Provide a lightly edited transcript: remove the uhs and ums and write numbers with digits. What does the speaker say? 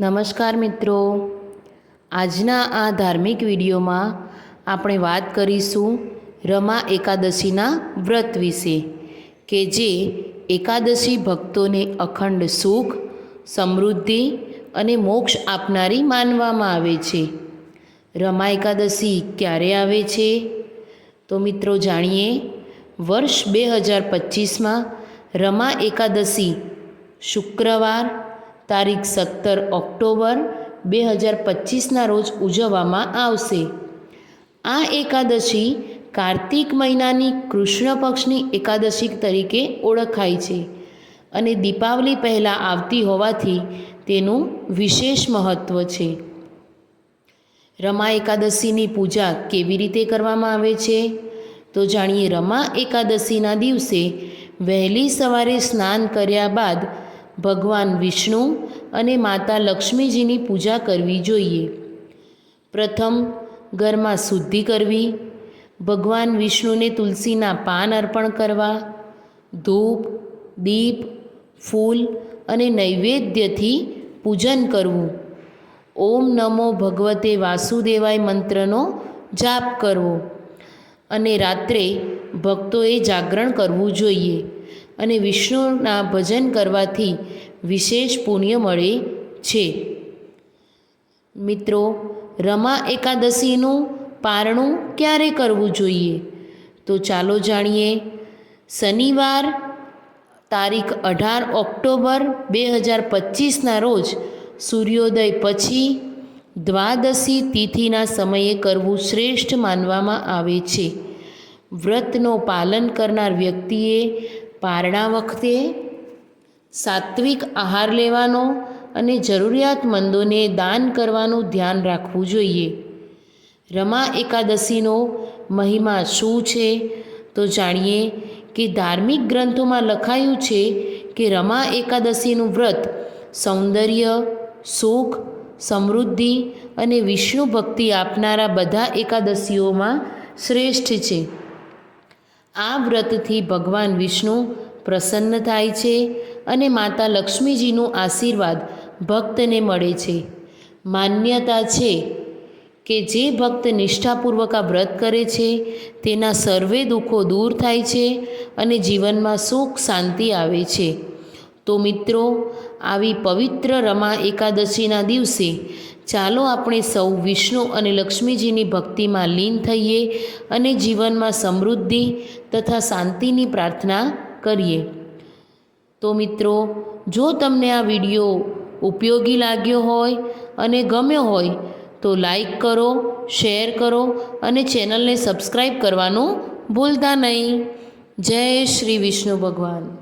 નમસ્કાર મિત્રો, આજના આ ધાર્મિક વિડીયોમાં આપણે વાત કરીશું રમા એકાદશીના વ્રત વિશે કે જે એકાદશી ભક્તોને અખંડ સુખ, સમૃદ્ધિ અને મોક્ષ આપનારી માનવામાં આવે છે। રમા એકાદશી ક્યારે આવે છે? તો મિત્રો જાણીએ। વર્ષ 2025માં રમા એકાદશી શુક્રવાર તારીખ 17 ઓક્ટોબર 2025ના રોજ ઉજવવામાં આવશે। આ એકાદશી કાર્તિક મહિનાની કૃષ્ણ પક્ષની એકાદશી તરીકે ઓળખાય છે અને દીપાવલી પહેલાં આવતી હોવાથી તેનું વિશેષ મહત્ત્વ છે। રમા એકાદશીની પૂજા કેવી રીતે કરવામાં આવે છે? તો જાણીએ। રમા એકાદશીના દિવસે વહેલી સવારે સ્નાન કર્યા બાદ ભગવાન વિષ્ણુ અને માતા લક્ષ્મીજીની પૂજા કરવી જોઈએ। પ્રથમ ઘરમાં શુદ્ધિ કરવી, ભગવાન વિષ્ણુને તુલસીના પાન અર્પણ કરવા, ધૂપ, દીપ, ફૂલ અને નૈવેદ્યથી પૂજન કરવું, ઓમ નમો ભગવતે વાસુદેવાય મંત્રનો જાપ કરવો અને રાત્રે ભક્તોએ જાગરણ કરવું જોઈએ અને વિષ્ણુના ભજન કરવાથી વિશેષ પુણ્ય મળે છે। મિત્રો, રમા એકાદશીનું પારણું ક્યારે કરવું જોઈએ? તો ચાલો જાણીએ। શનિવાર તારીખ 18 ઓક્ટોબર 2025ના રોજ સૂર્યોદય પછી દ્વાદશી તિથિના સમયે કરવું શ્રેષ્ઠ માનવામાં આવે છે। વ્રતનો પાલન કરનાર વ્યક્તિએ પારણા વખતે સાત્વિક આહાર લેવાનો અને જરૂરિયાતમંદોને દાન કરવાનું ધ્યાન રાખવું જોઈએ। રમા એકાદશીનો મહિમા શું છે? તો જાણીએ કે ધાર્મિક ગ્રંથોમાં લખાયું છે કે રમા એકાદશીનું વ્રત સૌંદર્ય, સુખ, સમૃદ્ધિ અને વિષ્ણુ ભક્તિ આપનારા બધા એકાદશીઓમાં શ્રેષ્ઠ છે। આ વ્રતથી ભગવાન વિષ્ણુ પ્રસન્ન થાય છે અને માતા લક્ષ્મીજીનું આશીર્વાદ ભક્તને મળે છે। માન્યતા છે કે જે ભક્ત નિષ્ઠાપૂર્વક આ વ્રત કરે છે તેના સર્વે દુઃખો દૂર થાય છે અને જીવનમાં સુખ શાંતિ આવે છે। તો મિત્રો, આવી પવિત્ર રમા એકાદશીના દિવસે ચાલો આપણે સૌ વિષ્ણુ અને લક્ષ્મીજીની ભક્તિમાં લીન થઈએ અને જીવનમાં સમૃદ્ધિ તથા શાંતિની પ્રાર્થના કરીએ। તો મિત્રો, જો તમને આ વિડીયો ઉપયોગી લાગ્યો હોય અને ગમ્યો હોય તો લાઈક કરો, શેર કરો અને ચેનલને સબસ્ક્રાઈબ કરવાનું ભૂલતા નહીં। જય શ્રી વિષ્ણુ ભગવાન।